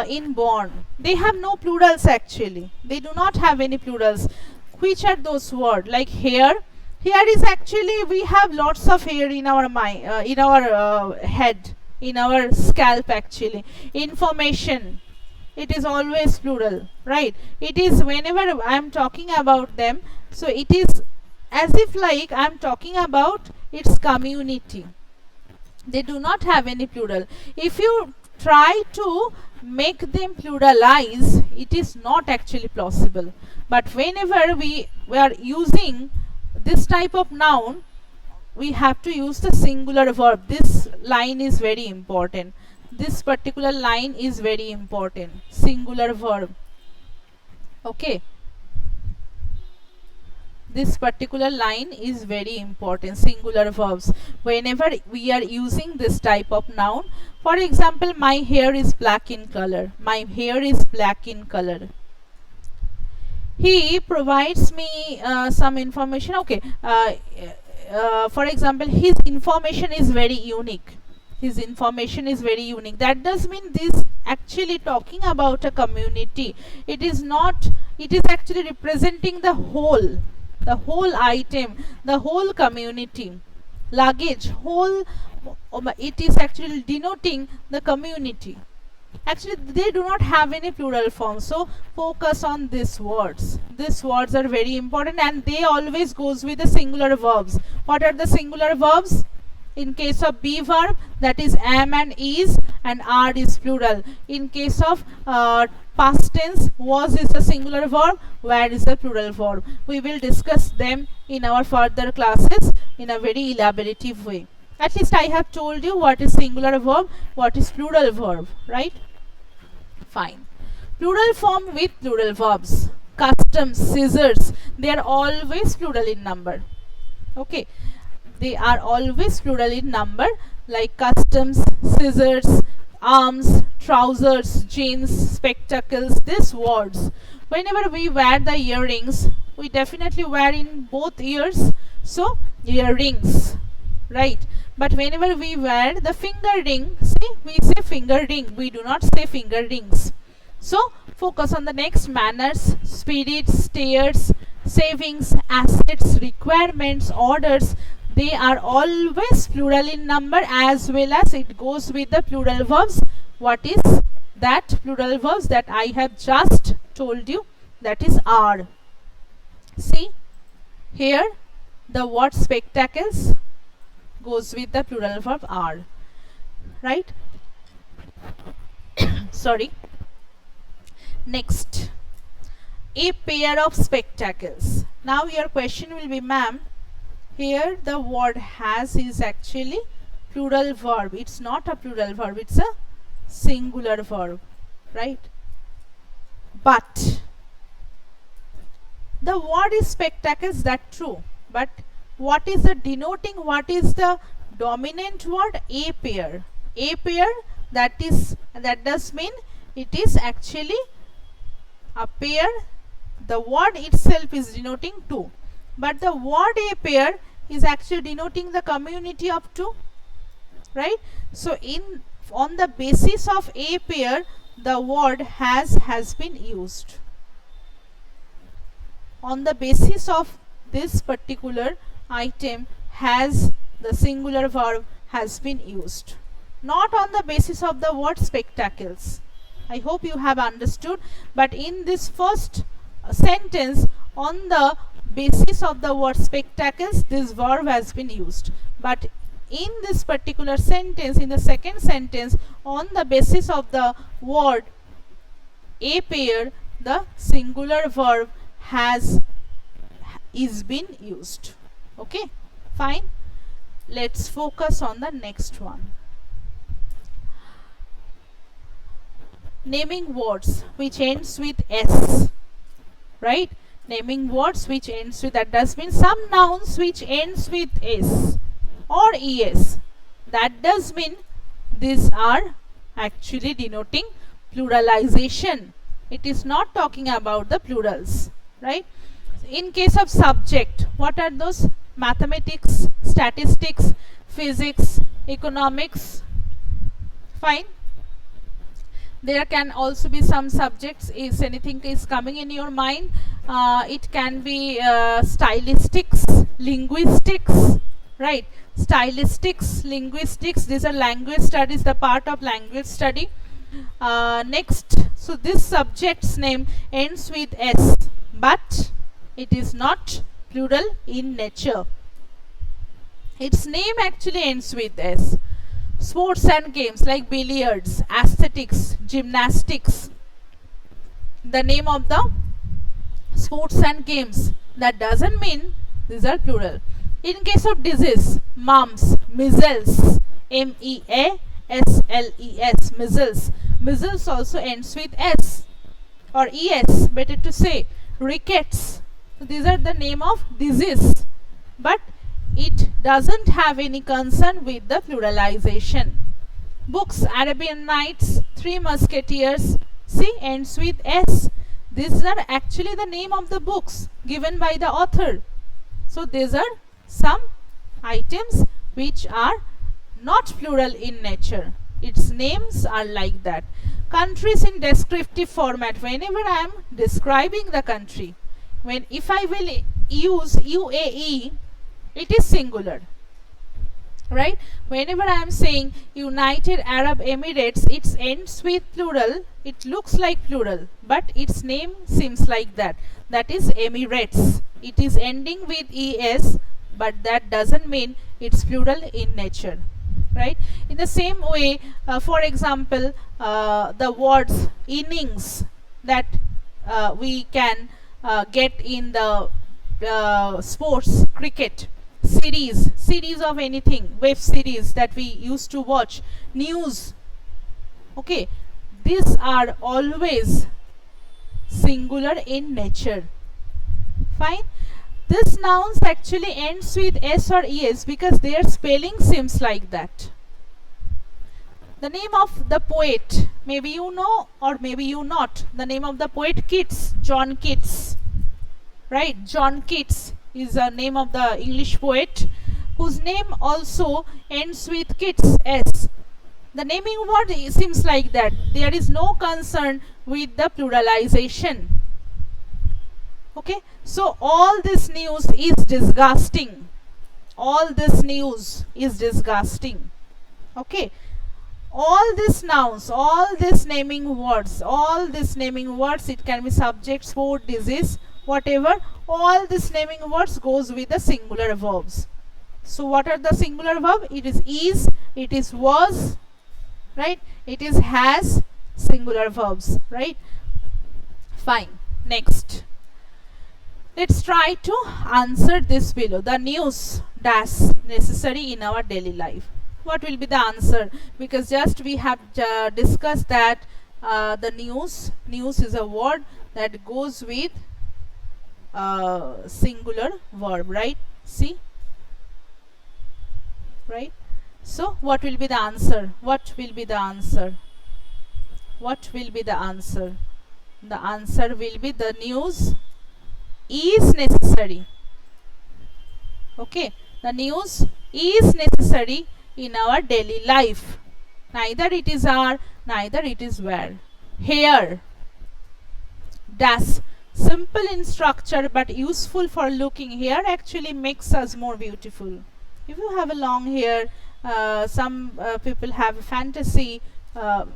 in born. They have no plurals actually. They do not have any plurals. Which are those words? Like hair. Hair is actually, we have lots of hair in our mind, in our head, in our scalp actually. Information, it is always plural, right? It is whenever I am talking about them, so it is as if like I am talking about its community. They do not have any plural. If you try to make them pluralize, it is not actually possible. But whenever we are using this type of noun, we have to use the singular verb. This line is very important. This particular line is very important. Singular verb. Okay. This particular line is very important. Singular verbs. Whenever we are using this type of noun, for example, my hair is black in color. My hair is black in color. He provides me some information. Okay. For example, his information is very unique. his information is very unique. That does mean this actually talking about a community. It is not, it is actually representing the whole item, the whole community. Luggage, whole, it is actually denoting the community. Actually, they do not have any plural form, so focus on these words. These words are very important, and they always goes with the singular verbs. What are the singular verbs? In case of be verb, that is am and is, and are is plural. In case of past tense, was is a singular verb, were is a plural verb. We will discuss them in our further classes in a very elaborative way. At least I have told you what is singular verb, what is plural verb, right? Fine. Plural form with plural verbs. Customs, scissors, they are always plural in number. Okay. They are always plural in number, like customs, scissors, arms, trousers, jeans, spectacles, these words. Whenever we wear the earrings, we definitely wear in both ears, so earrings, right? But whenever we wear the finger ring, see, we say finger ring, we do not say finger rings. So focus on the next: manners, spirit, stairs, savings, assets, requirements, orders. They are always plural in number, as well as it goes with the plural verbs. What is that plural verbs that I have just told you? That is are. See here, the word spectacles goes with the plural verb are, right? Sorry. Next, a pair of spectacles. Now your question will be, ma'am, here the word has is actually plural verb. It's not a plural verb, it's a singular verb, right? But the word is spectacles, that's true. But what is the denoting, what is the dominant word? A pair. A pair, that does mean it is actually a pair. The word itself is denoting two, but the word a pair is actually denoting the community of two, right? So on the basis of a pair, the word has been used. On the basis of this particular item, has, the singular verb has been used, not on the basis of the word spectacles. I hope you have understood. But in this first sentence, on the basis of the word spectacles, this verb has been used. But in this particular sentence, in the second sentence, on the basis of the word a pair, the singular verb is been used. Okay, fine. Let's focus on the next one. Naming words which ends with s, right? Naming words which ends with, that does mean some nouns which ends with s or es. That does mean these are actually denoting pluralization. It is not talking about the plurals, right? In case of subject, what are those? Mathematics, statistics, physics, economics. Fine. There can also be some subjects, if anything is coming in your mind. It can be stylistics, linguistics, right? Stylistics, linguistics, these are language studies, the part of language study. Next, so this subject's name ends with s, but it is not plural in nature. Its name actually ends with s. Sports and games like billiards, aesthetics, gymnastics. The name of the sports and games, that doesn't mean these are plural. In case of disease, mumps, measles, measles, measles. Measles also ends with s or es, better to say. Rickets. So these are the name of disease, but it doesn't have any concern with the pluralization. Books, Arabian Nights, Three Musketeers, see, ends with s. These are actually the name of the books given by the author. So these are some items which are not plural in nature. Its names are like that. Countries in descriptive format. Whenever I am describing the country, if I will use UAE, it is singular, right? Whenever I am saying United Arab Emirates, it ends with plural. It looks like plural, but its name seems like that. That is Emirates. It is ending with es, but that doesn't mean it's plural in nature, right? In the same way, for example, the words innings that we can get in the sports, cricket, series of anything, web series that we used to watch, news, okay, these are always singular in nature. Fine. This nouns actually ends with s or es because their spelling seems like that. The name of the poet, maybe you know or maybe you not. The name of the poet Keats, John Keats, right? John Keats is the name of the English poet whose name also ends with Keats, s. The naming word seems like that. There is no concern with the pluralization. Okay, so all this news is disgusting. All this news is disgusting. Okay, all these nouns, all these naming words, it can be subject, sport, disease, whatever, all these naming words goes with the singular verbs. So what are the singular verb? It is, it is was, right? It is has, singular verbs, right? Fine. Next, let's try to answer this below. The news dash necessary in our daily life. What will be the answer? Because just we have discussed that the news is a word that goes with singular verb, right? See, right? So what will be the answer? What will be the answer? What will be the answer? The answer will be the news is necessary. Okay, the news is necessary in our daily life. Neither it is are, neither it is were. Here, dash, simple in structure but useful for looking. Here actually makes us more beautiful. If you have a long hair, some people have a fantasy,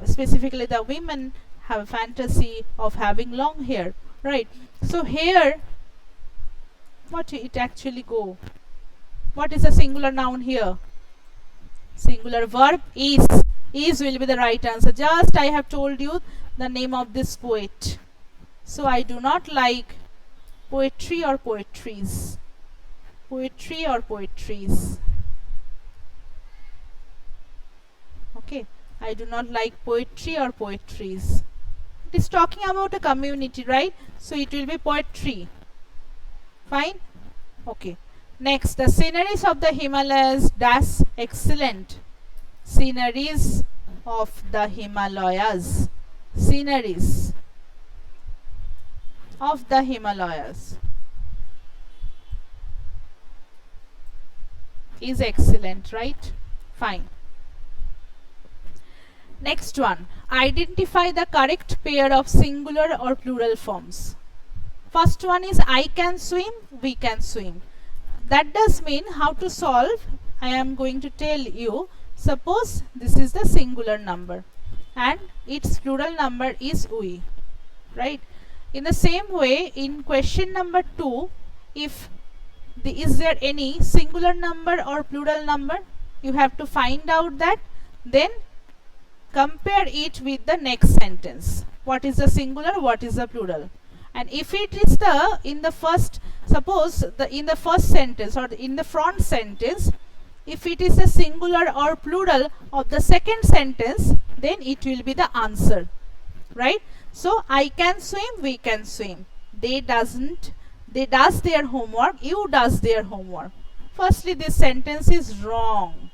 specifically the women have a fantasy of having long hair, right? So here, what it actually go? What is a singular noun here? Singular verb is. Is will be the right answer. Just I have told you the name of this poet. So I do not like poetry or poetries. Poetry or poetries. Okay, I do not like poetry or poetries. It is talking about a community, right? So it will be poetry. Fine. Okay. Next, the sceneries of the Himalayas dash excellent. Sceneries of the Himalayas. Sceneries of the Himalayas is excellent, right? Fine. Next one, identify the correct pair of singular or plural forms. First one is I can swim, we can swim. That does mean how to solve. I am going to tell you. Suppose this is the singular number and its plural number is we, right? In the same way, in question number 2, if is there any singular number or plural number, you have to find out that, then compare it with the next sentence. What is the singular, what is the plural? And if it is the in the first, suppose in the first sentence or in the front sentence, if it is the singular or plural of the second sentence, then it will be the answer, right? So I can swim, we can swim. They does their homework, you does their homework. Firstly, this sentence is wrong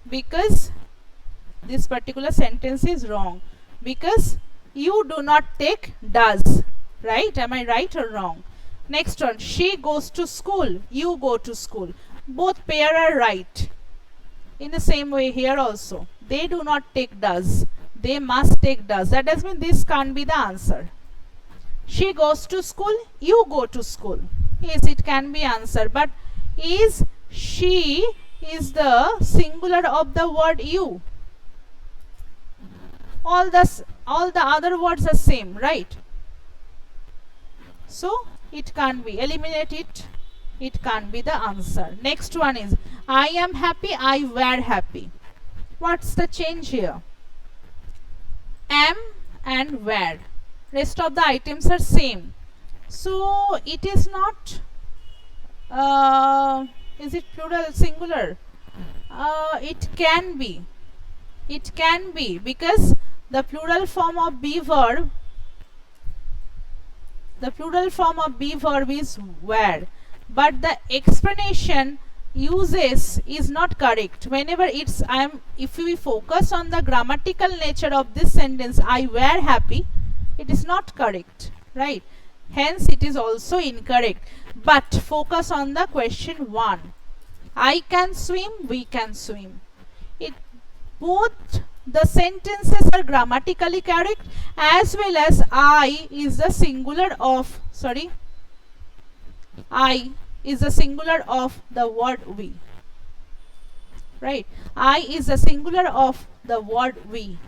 because this particular sentence is wrong because you do not take does, right? Am I right or wrong? Next one, she goes to school, you go to school. Both pair are right. In the same way here also, they do not take does, they must take does. That does mean this can't be the answer. She goes to school, you go to school. Yes, it can be answer, but is she is the singular of the word you. All the other words are same, right? So it can't be. Eliminate it. It can't be the answer. Next one is I am happy, I were happy. What's the change here? Am and were. Rest of the items are same. So it is not. Is it plural, singular? It can be. It can be because the plural form of be verb. The plural form of be verb is were, but the explanation uses is not correct. Whenever it's if we focus on the grammatical nature of this sentence, I were happy, it is not correct, right? Hence it is also incorrect. But focus on the question 1. I can swim, we can swim. It both the sentences are grammatically correct, as well as I is the singular of I is the singular of the word we, right? I is the singular of the word we.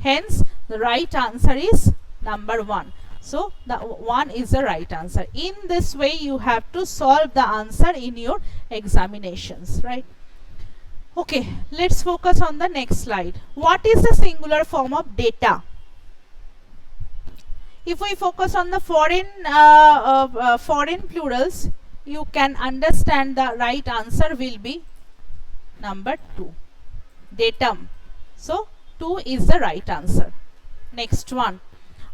Hence the right answer is number 1. So the 1 is the right answer. In this way you have to solve the answer in your examinations, right? Okay, let's focus on the next slide. What is the singular form of data? If we focus on the foreign plurals, you can understand the right answer will be number 2, datum. So 2 is the right answer. Next one.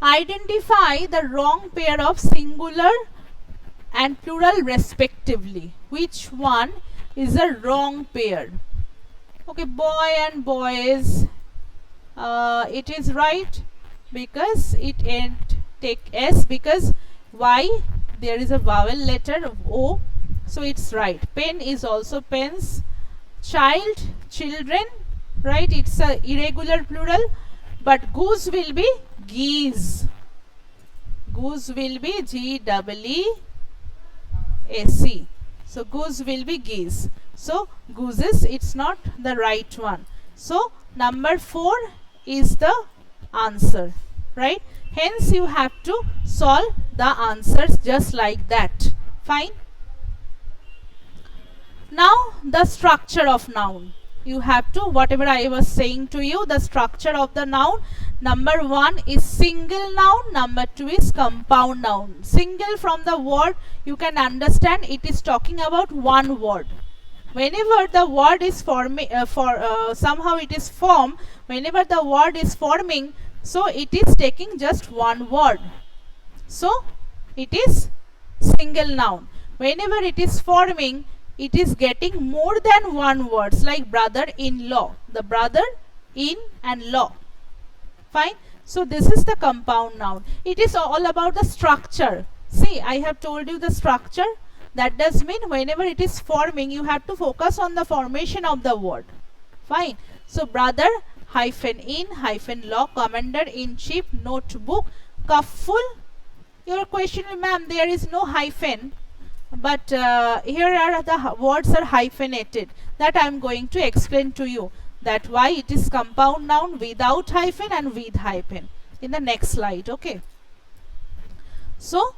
Identify the wrong pair of singular and plural respectively. Which one is a wrong pair? Okay, boy and boys. It is right because it ain't take S, because why? There is a vowel letter of O, so it's right. Pen is also pens. Child, children, right? It's a irregular plural, but goose will be geese. Goose will be G-E-E-S-E. So goose will be geese. So gooses, it's not the right one. So number 4 is the answer, right? Hence you have to solve the answers just like that. Fine. Now the structure of noun. You have to, whatever I was saying to you, the structure of the noun. Number 1 is single noun, number 2 is compound noun. Single, from the word you can understand it is talking about one word. Whenever the word is forming, somehow it is formed, whenever the word is forming, so it is taking just one word. So it is single noun. Whenever it is forming, it is getting more than one words, like brother-in-law, the brother in and law. Fine. So this is the compound noun. It is all about the structure. See, I have told you the structure. That does mean whenever it is forming, you have to focus on the formation of the word. Fine. So brother hyphen in hyphen law, commander in chief, notebook, cuffful. Your question, ma'am, there is no hyphen, but here are the words are hyphenated. That I am going to explain to you. That why it is compound noun without hyphen and with hyphen in the next slide. Okay. So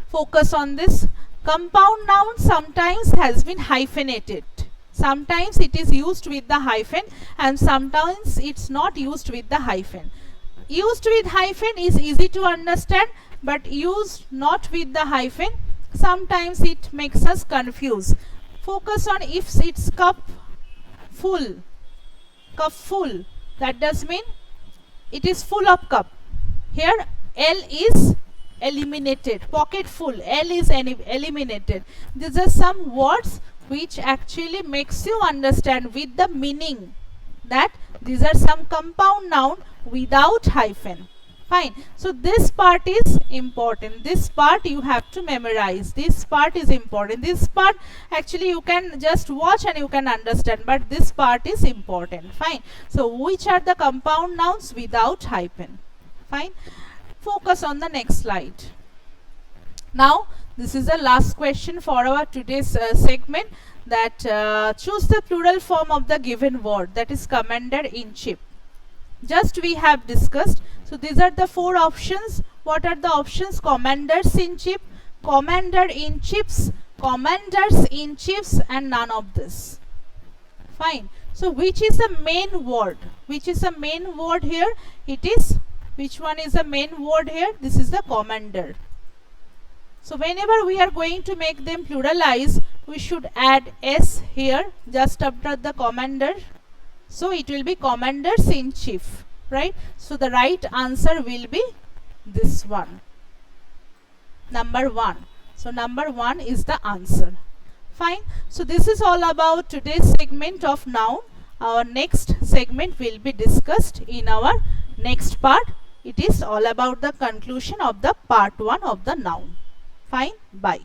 focus on this. Compound noun sometimes has been hyphenated. Sometimes it is used with the hyphen and sometimes it's not used with the hyphen. Used with hyphen is easy to understand, but used not with the hyphen, sometimes it makes us confused. Focus on if it's cup full. Cup full, that does mean it is full of cup. Here L is eliminated. Pocket full, L is eliminated. These are some words which actually makes you understand with the meaning that these are some compound noun without hyphen. Fine. So this part is important. This part you have to memorize. This part is important. This part actually you can just watch and you can understand, but this part is important. Fine. So which are the compound nouns without hyphen? Fine. Focus on the next slide. Now this is the last question for our today's segment, that choose the plural form of the given word, that is commander-in-chief. Just we have discussed. So these are the four options. What are the options? Commanders-in-chief, commander-in-chiefs, commanders-in-chiefs, and none of this. Fine. So which is the main word? Which is the main word here? It is, which one is the main word here? This is the commander. So whenever we are going to make them pluralize, we should add s here just after the commander. So it will be commanders-in-chief, right? So the right answer will be this one, number 1. So number 1 is the answer. Fine. So this is all about today's segment of noun. Our next segment will be discussed in our next part. It is all about the conclusion of the part 1 of the noun. Fine. Bye.